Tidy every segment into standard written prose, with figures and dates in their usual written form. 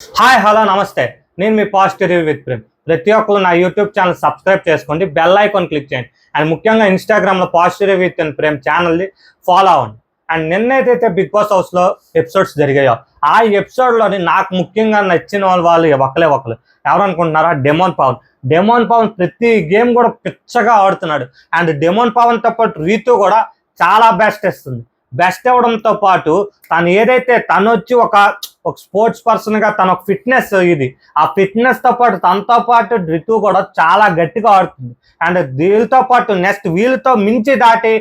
Hi hello నమస్తే. నేను మీ positive review with Prem. ప్రతి ఒక్కరు నా యూట్యూబ్ ఛానల్ సబ్స్క్రైబ్ చేసుకోండి, బెల్ ఐకాన్ క్లిక్ చేయండి. అండ్ ముఖ్యంగా ఇన్స్టాగ్రామ్లో పాజిటివ్ రివ్యూ విత్ ప్రేమ్ ఛానల్ని ఫాలో అవ్వండి. అండ్ నిన్నైతే బిగ్ బాస్ హౌస్లో ఎపిసోడ్స్ జరిగాయో ఆ ఎపిసోడ్లోని నాకు ముఖ్యంగా నచ్చిన వాళ్ళు ఒకరు ఎవరనుకుంటున్నారా? డెమోన్ పవన్ ప్రతి గేమ్ కూడా పిచ్చగా ఆడుతున్నాడు. అండ్ డెమోన్ పవన్తో పాటు రీతు కూడా చాలా బెస్ట్ ఇస్తుంది. బెస్ట్ ఇవ్వడంతో పాటు తను వచ్చి ఒక స్పోర్ట్స్ పర్సన్గా తన ఒక ఫిట్నెస్ ఆ ఫిట్నెస్తో పాటు తనతో పాటు రితు కూడా చాలా గట్టిగా ఆడుతుంది. అండ్ వీళ్ళతో పాటు నెక్స్ట్ వీళ్ళతో మించి దాటి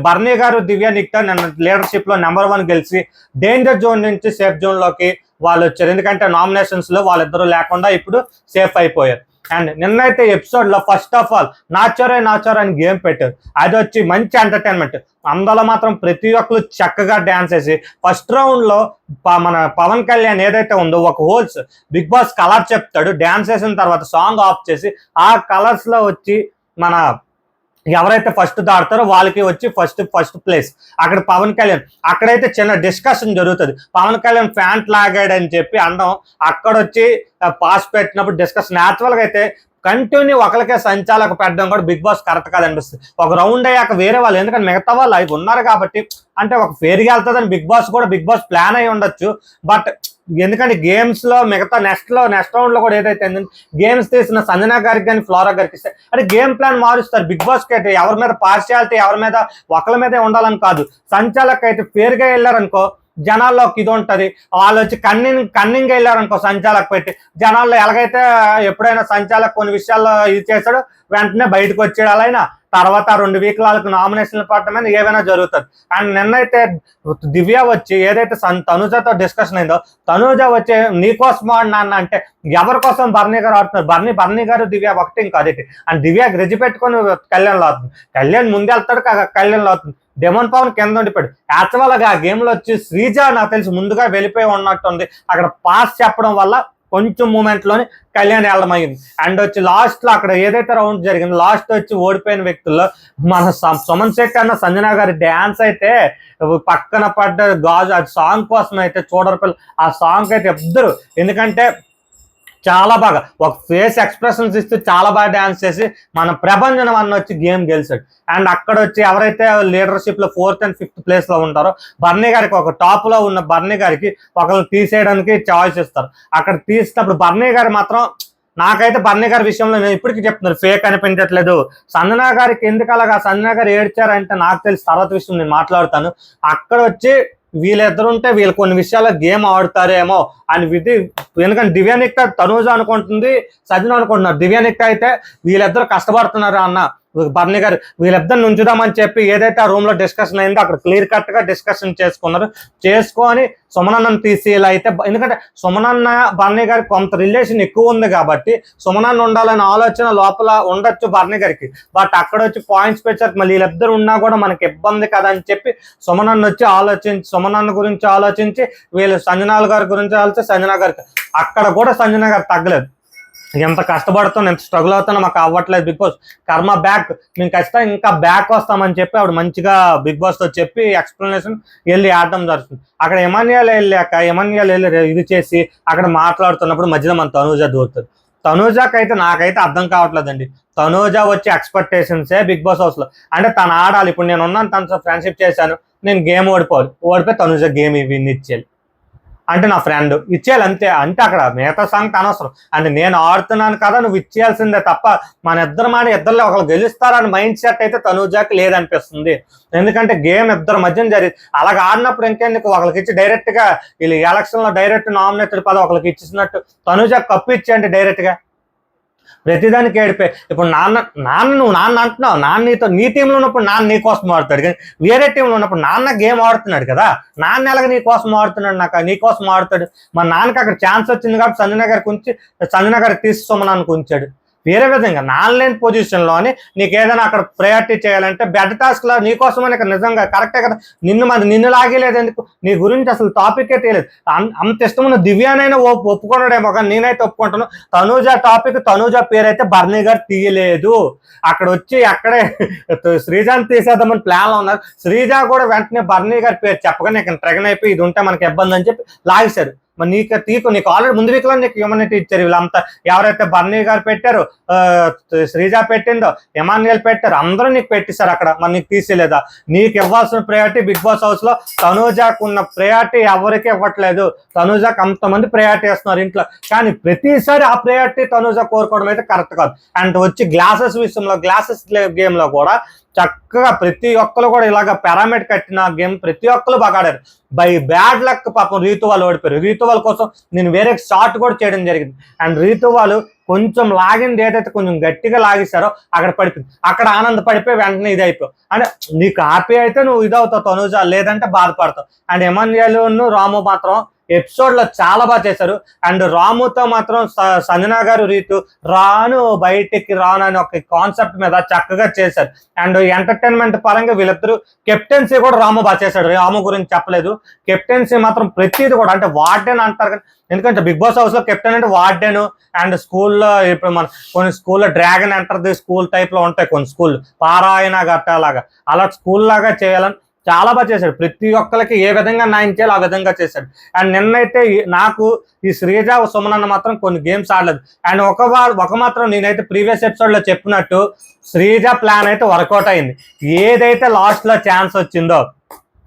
బర్నీ గారు, దివ్య నిక్తా నన్ను లీడర్షిప్లో నెంబర్ 1 గెలిచి డేంజర్ జోన్ నుంచి సేఫ్ జోన్లోకి వాళ్ళు వచ్చారు. ఎందుకంటే నామినేషన్స్లో వాళ్ళిద్దరూ లేకుండా ఇప్పుడు సేఫ్ అయిపోయారు. అండ్ నిన్నైతే ఎపిసోడ్లో ఫస్ట్ ఆఫ్ ఆల్ నాచోరే అని గేమ్ పెట్టారు. అది వచ్చి మంచి ఎంటర్టైన్మెంట్. అందులో మాత్రం ప్రతి ఒక్కరు చక్కగా డ్యాన్స్ వేసి ఫస్ట్ రౌండ్లో మన పవన్ కళ్యాణ్ ఏదైతే ఉందో ఒక హోల్స్ బిగ్ బాస్ కలర్ చెప్తాడు. డ్యాన్స్ వేసిన తర్వాత సాంగ్ ఆఫ్ చేసి ఆ కలర్స్లో వచ్చి మన ఎవరైతే ఫస్ట్ దాడతారో వాళ్ళకి వచ్చి ఫస్ట్ ప్లేస్. అక్కడ పవన్ కళ్యాణ్ అక్కడైతే చిన్న డిస్కషన్ జరుగుతుంది. పవన్ కళ్యాణ్ ఫ్యాంట్ లాగాడని చెప్పి అనడం, అక్కడ వచ్చి పాస్ పెట్టినప్పుడు డిస్కషన్. యాక్చువల్గా అయితే కంటిన్యూ ఒకరికే సంచాలకు పెట్టడం కూడా బిగ్ బాస్ కరెక్ట్ కాదనిపిస్తుంది. ఒక రౌండ్ అయ్యాక వేరే వాళ్ళు, ఎందుకంటే మిగతా వాళ్ళు అవి ఉన్నారు కాబట్టి అంటే ఒక ఫేర్గా వెళ్తుందని బిగ్ బాస్ ప్లాన్ అయి ఉండొచ్చు. బట్ ఎందుకంటే గేమ్స్లో మిగతా నెక్స్ట్ రౌండ్లో కూడా ఏదైతే గేమ్స్ తీసిన సంజనా గారికి కానీ ఫ్లోరా గారికి ఇస్తే అంటే గేమ్ ప్లాన్ మారుస్తారు. బిగ్ బాస్కి అయితే ఎవరి మీద పార్షియాలిటీ, ఎవరి మీద ఒకరి మీదే ఉండాలని కాదు. సంచాలకు అయితే ఫేర్గా వెళ్ళారనుకో జనాల్లో ఇది ఉంటుంది. వాళ్ళు వచ్చి కన్నింగ్ వెళ్ళారనుకో సంచాలకు పెట్టి జనాల్లో ఎలాగైతే ఎప్పుడైనా సంచాలకు కొన్ని విషయాల్లో ఇది చేస్తాడో వెంటనే బయటకు వచ్చాడు. అలా తర్వాత 2 వీక్ల వాళ్ళకి నామినేషన్లు పడటం మీద ఏమైనా జరుగుతుంది. అండ్ నిన్నైతే దివ్య వచ్చి ఏదైతే తనుజతో డిస్కషన్ అయిందో తనుజ వచ్చి నీకోసం నాన్న అంటే ఎవరి కోసం బర్నీ గారు ఆడుతున్నారు. బర్నీ గారు దివ్య ఒకటి ఇంకా అదేంటి. అండ్ దివ్య గ్రెజ్ పెట్టుకొని కళ్యాణ్లో అవుతుంది. కళ్యాణ్ ముందే వెళ్తాడు, కళ్యాణ్లో అవుతుంది. డెమోన్ పవన్ కింద ఉండిపోయాడు. యాక్చువల్గా ఆ గేమ్లో వచ్చి శ్రీజ నాకు తెలిసి ముందుగా వెళ్ళిపోయి ఉన్నట్టుంది. అక్కడ పాస్ చెప్పడం వల్ల కొంచెం మూమెంట్లోని కళ్యాణ్ వెళ్ళడమైంది. అండ్ వచ్చి లాస్ట్లో అక్కడ ఏదైతే రౌండ్ జరిగిందో లాస్ట్ వచ్చి ఓడిపోయిన వ్యక్తుల్లో మన సుమన్ శెట్టి అన్న సంజనా గారి డ్యాన్స్ అయితే పక్కన పడ్డ గాజు అది సాంగ్ కోసం అయితే చూడరు పిల్లలు. ఆ సాంగ్ అయితే ఇద్దరు ఎందుకంటే చాలా బాగా ఒక ఫేస్ ఎక్స్ప్రెషన్స్ ఇస్తూ చాలా బాగా డ్యాన్స్ చేసి మన ప్రభంజనం అన్న వచ్చి గేమ్ గెలిచాడు. అండ్ అక్కడ వచ్చి ఎవరైతే లీడర్షిప్లో 4th and 5th ప్లేస్లో ఉంటారో బర్నీ గారికి ఒక టాప్లో ఉన్న బర్నీ గారికి ఒకరిని తీసేయడానికి చాయిస్ ఇస్తారు. అక్కడ తీసినప్పుడు బర్నీ గారు మాత్రం నాకైతే బర్నీ గారి విషయంలో నేను ఇప్పటికీ చెప్తున్నారు ఫేక్ అనిపించట్లేదు. సంజనా గారికి ఎందుకు అలాగా సంజనా గారు ఏడ్చారంటే నాకు తెలిసి తర్వాత విషయం నేను మాట్లాడుతాను. అక్కడ వచ్చి వీళ్ళిద్దరు ఉంటే వీళ్ళు కొన్ని విషయాల్లో గేమ్ ఆడుతారేమో అని ఎందుకంటే దివ్య నిక్తా తనూజ అనుకుంటుంది, సజ్జన అనుకుంటున్నారు. దివ్య నిక్తా అయితే వీళ్ళిద్దరు కష్టపడుతున్నారు అన్న బర్నీ గారు వీళ్ళిద్దరిని ఉంచుదామని చెప్పి ఏదైతే ఆ రూమ్లో డిస్కషన్ అయిందో అక్కడ క్లియర్ కట్గా డిస్కషన్ చేసుకొని సుమనన్నను తీసేలా అయితే, ఎందుకంటే సుమనన్న బర్నీ గారికి కొంత రిలేషన్ ఎక్కువ ఉంది కాబట్టి సుమనన్న ఉండాలనే ఆలోచన లోపల ఉండొచ్చు బర్నీ గారికి. బట్ అక్కడ వచ్చి పాయింట్స్ పెట్టారు, మళ్ళీ వీళ్ళిద్దరు ఉన్నా కూడా మనకి ఇబ్బంది కదా అని చెప్పి సుమనన్న వచ్చి సుమనన్న గురించి ఆలోచించి వీళ్ళు సంజనాల గారి గురించి ఆలోచించి సంజనా గారికి అక్కడ కూడా సంజనా గారు తగ్గలేదు. ఎంత కష్టపడుతున్నా ఎంత స్ట్రగుల్ అవుతున్నా మాకు అవ్వట్లేదు. బిగ్ బాస్ కర్మ బ్యాక్, మేము ఖచ్చితంగా ఇంకా బ్యాక్ వస్తామని చెప్పి ఆవిడ మంచిగా బిగ్ బాస్తో చెప్పి ఎక్స్ప్లెనేషన్ వెళ్ళి ఆడడం జరుగుతుంది. అక్కడ ఎమాన్యుయల్ వెళ్ళి ఇది చేసి అక్కడ మాట్లాడుతున్నప్పుడు మధ్యలో మన తనూజ దూరుతుంది. తనూజకైతే నాకైతే అర్థం కావట్లేదండి. తనూజ వచ్చి ఎక్స్పెక్టేషన్సే బిగ్ బాస్ హౌస్లో అంటే తను ఆడాలి. ఇప్పుడు నేను ఉన్నాను, తనతో ఫ్రెండ్షిప్ చేశాను, నేను గేమ్ ఓడిపోయి తనూజ గేమ్ విన్ ఇచ్చేయాలి అంటే నా ఫ్రెండ్ ఇచ్చేయాలి అంతే. అంటే అక్కడ మిగతా సంగతి అనవసరం. అంటే నేను ఆడుతున్నాను కదా నువ్వు ఇచ్చేయాల్సిందే తప్ప మన ఇద్దరిలో ఒకరు గెలుస్తారని మైండ్ సెట్ అయితే తనూజాకి లేదనిపిస్తుంది. ఎందుకంటే గేమ్ ఇద్దరు మధ్యన జరిగింది. అలాగ ఆడినప్పుడు ఇంకెందుకు ఒకరికి ఇచ్చి డైరెక్ట్గా వీళ్ళు ఎలక్షన్లో డైరెక్ట్ నామినేటెడ్ పదవి ఒకరికి ఇచ్చినట్టు తనూజాకి కప్పు ఇచ్చేయండి డైరెక్ట్గా. ప్రతిదానికి ఏడిపోయి ఇప్పుడు నువ్వు అంటున్నావు. నీ టీంలో ఉన్నప్పుడు నాన్న నీ కోసం ఆడుతాడు, కానీ వేరే టీంలో ఉన్నప్పుడు నాన్న గేమ్ ఆడుతున్నాడు కదా. నాన్న ఎలాగ నీ కోసం ఆడుతున్నాడు, నీ కోసం ఆడుతాడు. మా నాన్నకి అక్కడ ఛాన్స్ వచ్చింది కాబట్టి సంజనా గారికి తీసి సుమనానికి ఉంచాడు. వేరే విధంగా నాన్ పొజిషన్లోని నీకు ఏదైనా అక్కడ ప్రయారిటీ చేయాలంటే బెడ్ టాస్క్లో నీకోసమని ఇక్కడ నిజంగా కరెక్టే కదా. నిన్ను లాగేలేదు ఎందుకు, నీ గురించి అసలు టాపికే తెలియదు. అంత ఇష్టమైన దివ్యానైనా ఒప్పుకున్నాడేమో, కానీ నేనైతే ఒప్పుకుంటాను. తనూజ పేరు అయితే బర్నీ గారు తీయలేదు. అక్కడ వచ్చి అక్కడే శ్రీజాని తీసేద్దామని ప్లాన్లో ఉన్నారు. శ్రీజ కూడా వెంటనే బర్నీ గారి పేరు చెప్పగానే ఇక్కడ ట్రెగన్ అయిపోయి ఇది ఉంటే మనకి ఇబ్బంది అని చెప్పి లాగేశారు. మరి నీకు ఆల్రెడీ ముందు వీక్లో నీకు హ్యూమనిటీ ఇచ్చారు. వీళ్ళంతా ఎవరైతే బర్నీ గారు పెట్టారు, శ్రీజ పెట్టిందో, ఎమాన్యుయల్ పెట్టారు, అందరూ నీకు పెట్టిస్తారు అక్కడ. మరి నీకు తీసేలేదా? నీకు ఇవ్వాల్సిన ప్రయారిటీ బిగ్ బాస్ హౌస్ లో తనూజాకు ఉన్న ప్రయారిటీ ఎవరికి ఇవ్వట్లేదు. తనూజాకు అంతమంది ప్రయారిటీ ఇస్తున్నారు ఇంట్లో, కానీ ప్రతిసారి ఆ ప్రయారిటీ తనూజా కోరుకోవడం అయితే కరెక్ట్ కాదు. అండ్ వచ్చి గ్లాసెస్ విషయంలో, గ్లాసెస్ గేమ్ లో కూడా చక్కగా ప్రతి ఒక్కరు కూడా ఇలాగ పిరమిడ్ కట్టిన గేమ్ ప్రతి ఒక్కరు బాగా ఆడారు. బై బ్యాడ్ లక్ పాపం రీతు వాళ్ళు ఓడిపోయారు. రీతు వాళ్ళ కోసం నేను వేరే షార్ట్ కూడా చేయడం జరిగింది. అండ్ రీతు వాళ్ళు కొంచెం లాగింది ఏదైతే కొంచెం గట్టిగా లాగేశారో అక్కడ పడిపోయింది. అక్కడ ఆనంద పడిపోయి వెంటనే ఇది అయిపోయి, అంటే నీకు హ్యాపీ అయితే నువ్వు ఇదవుతావు తనుజ, లేదంటే బాధపడతావు. అండ్ ఎమాన్యుయల్ రాము మాత్రం ఎపిసోడ్ లో చాలా బాగా చేశారు. అండ్ రాముతో మాత్రం సంజన గారు రీతు బయటికి రాను అని ఒక కాన్సెప్ట్ మీద చక్కగా చేశారు. అండ్ ఎంటర్టైన్మెంట్ పరంగా వీళ్ళిద్దరు కెప్టెన్సీ కూడా రాము బాగా చేశాడు. రాము గురించి చెప్పలేదు, కెప్టెన్సీ మాత్రం ప్రతిది కూడా, అంటే వార్డెన్ అంటారు కానీ, ఎందుకంటే బిగ్ బాస్ హౌస్ లో కెప్టెన్ అంటే వార్డెన్. అండ్ స్కూల్లో ఇప్పుడు మన కొన్ని స్కూల్లో dragon enter the school type లో ఉంటాయి కొన్ని స్కూల్, పారాయణ గట్టలాగా, అలా స్కూల్ లాగా చేయాలని చాలా బాగా చేశాడు. ప్రతి ఒక్కరికి ఏ విధంగా న్యాయం చేయాలో ఆ విధంగా చేశాడు. అండ్ నిన్నైతే నాకు ఈ శ్రీజ సుమనన్న మాత్రం కొన్ని గేమ్స్ ఆడలేదు. అండ్ ఒక మాత్రం నేనైతే ప్రీవియస్ ఎపిసోడ్ లో చెప్పినట్టు శ్రీజ ప్లాన్ అయితే వర్కౌట్ అయింది. ఏదైతే లాస్ట్ లో ఛాన్స్ వచ్చిందో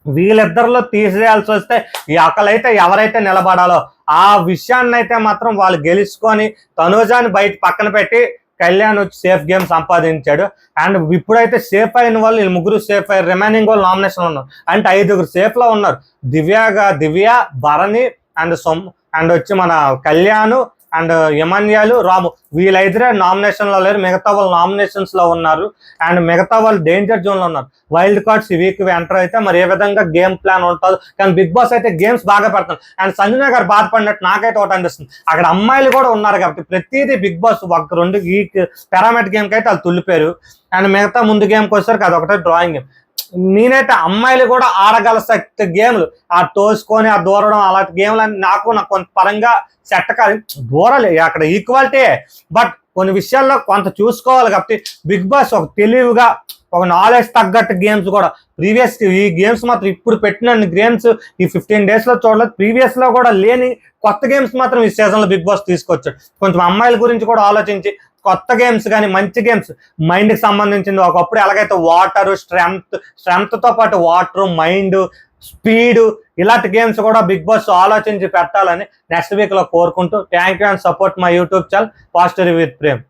వీళ్ళిద్దరిలో తీసేయాల్సి వస్తే ఈ అక్కలైతే ఎవరైతే నిలబడాలో ఆ విషయాన్ని అయితే మాత్రం వాళ్ళు గెలుచుకొని తనూజాని బయట పక్కన పెట్టి కళ్యాణ్ వచ్చి సేఫ్ గేమ్ సంపాదించాడు. అండ్ ఇప్పుడైతే సేఫ్ అయిన వాళ్ళు వీళ్ళు ముగ్గురు సేఫ్ అయ్యారు. రిమైనింగ్ వాళ్ళు నామినేషన్ ఉన్నారు. అంటే 5 సేఫ్ లో ఉన్నారు. దివ్య, భరణి అండ్ వచ్చి మన కళ్యాణ్ అండ్ ఎమాన్యుయల్, రాము, వీళ్ళైతే నామినేషన్ లో లేరు. మిగతా వాళ్ళు నామినేషన్స్ లో ఉన్నారు. అండ్ మిగతా వాళ్ళు డేంజర్ జోన్ లో ఉన్నారు. వైల్డ్ కార్డ్స్ ఈ వీక్ ఎంటర్ అయితే మరి ఏ విధంగా గేమ్ ప్లాన్ ఉంటుందో. కానీ బిగ్ బాస్ అయితే గేమ్స్ బాగా పెడతారు. అండ్ సంజన గారు బాధపడినట్టు నాకైతే ఒకటి అనిపిస్తుంది, అక్కడ అమ్మాయిలు కూడా ఉన్నారు కాబట్టి ప్రతిదీ బిగ్ బాస్ ఒక 2 ఈ పిరమిడ్ గేమ్ కి అయితే వాళ్ళు తుల్లిపోయారు. అండ్ మిగతా ముందు గేమ్కి వచ్చేసరికి అది ఒకటే డ్రాయింగ్ గేమ్. నేనైతే అమ్మాయిలు కూడా ఆడగల శక్తి గేమ్లు, ఆ తోసుకొని ఆ దూరడం అలాంటి గేమ్లు అని నాకు కొంత పరంగా సెట్ కాదు. దూరాలి అక్కడ ఈక్వాలిటీ, బట్ కొన్ని విషయాల్లో కొంత చూసుకోవాలి కాబట్టి బిగ్ బాస్ ఒక తెలివిగా ఒక నాలెడ్జ్ తగ్గట్టు గేమ్స్ కూడా ప్రీవియస్ ఈ గేమ్స్ మాత్రం ఇప్పుడు పెట్టిన గేమ్స్ ఈ 15 days లో చూడలేదు. ప్రీవియస్ లో కూడా లేని కొత్త గేమ్స్ మాత్రం ఈ సీజన్ లో బిగ్ బాస్ తీసుకొచ్చాడు. కొంచెం అమ్మాయిల గురించి కూడా ఆలోచించి కొత్త గేమ్స్ కానీ మంచి గేమ్స్ మైండ్ కి సంబంధించింది. ఒకప్పుడు ఎలాగైతే వాటర్ స్ట్రెంగ్త్ తో పాటు వాటర్, మైండ్, స్పీడ్ ఇలాంటి గేమ్స్ కూడా బిగ్ బాస్ ఆలోచించి పెట్టాలని నెక్స్ట్ వీక్ లో కోరుకుంటూ thank you and support my YouTube channel positive with Prem.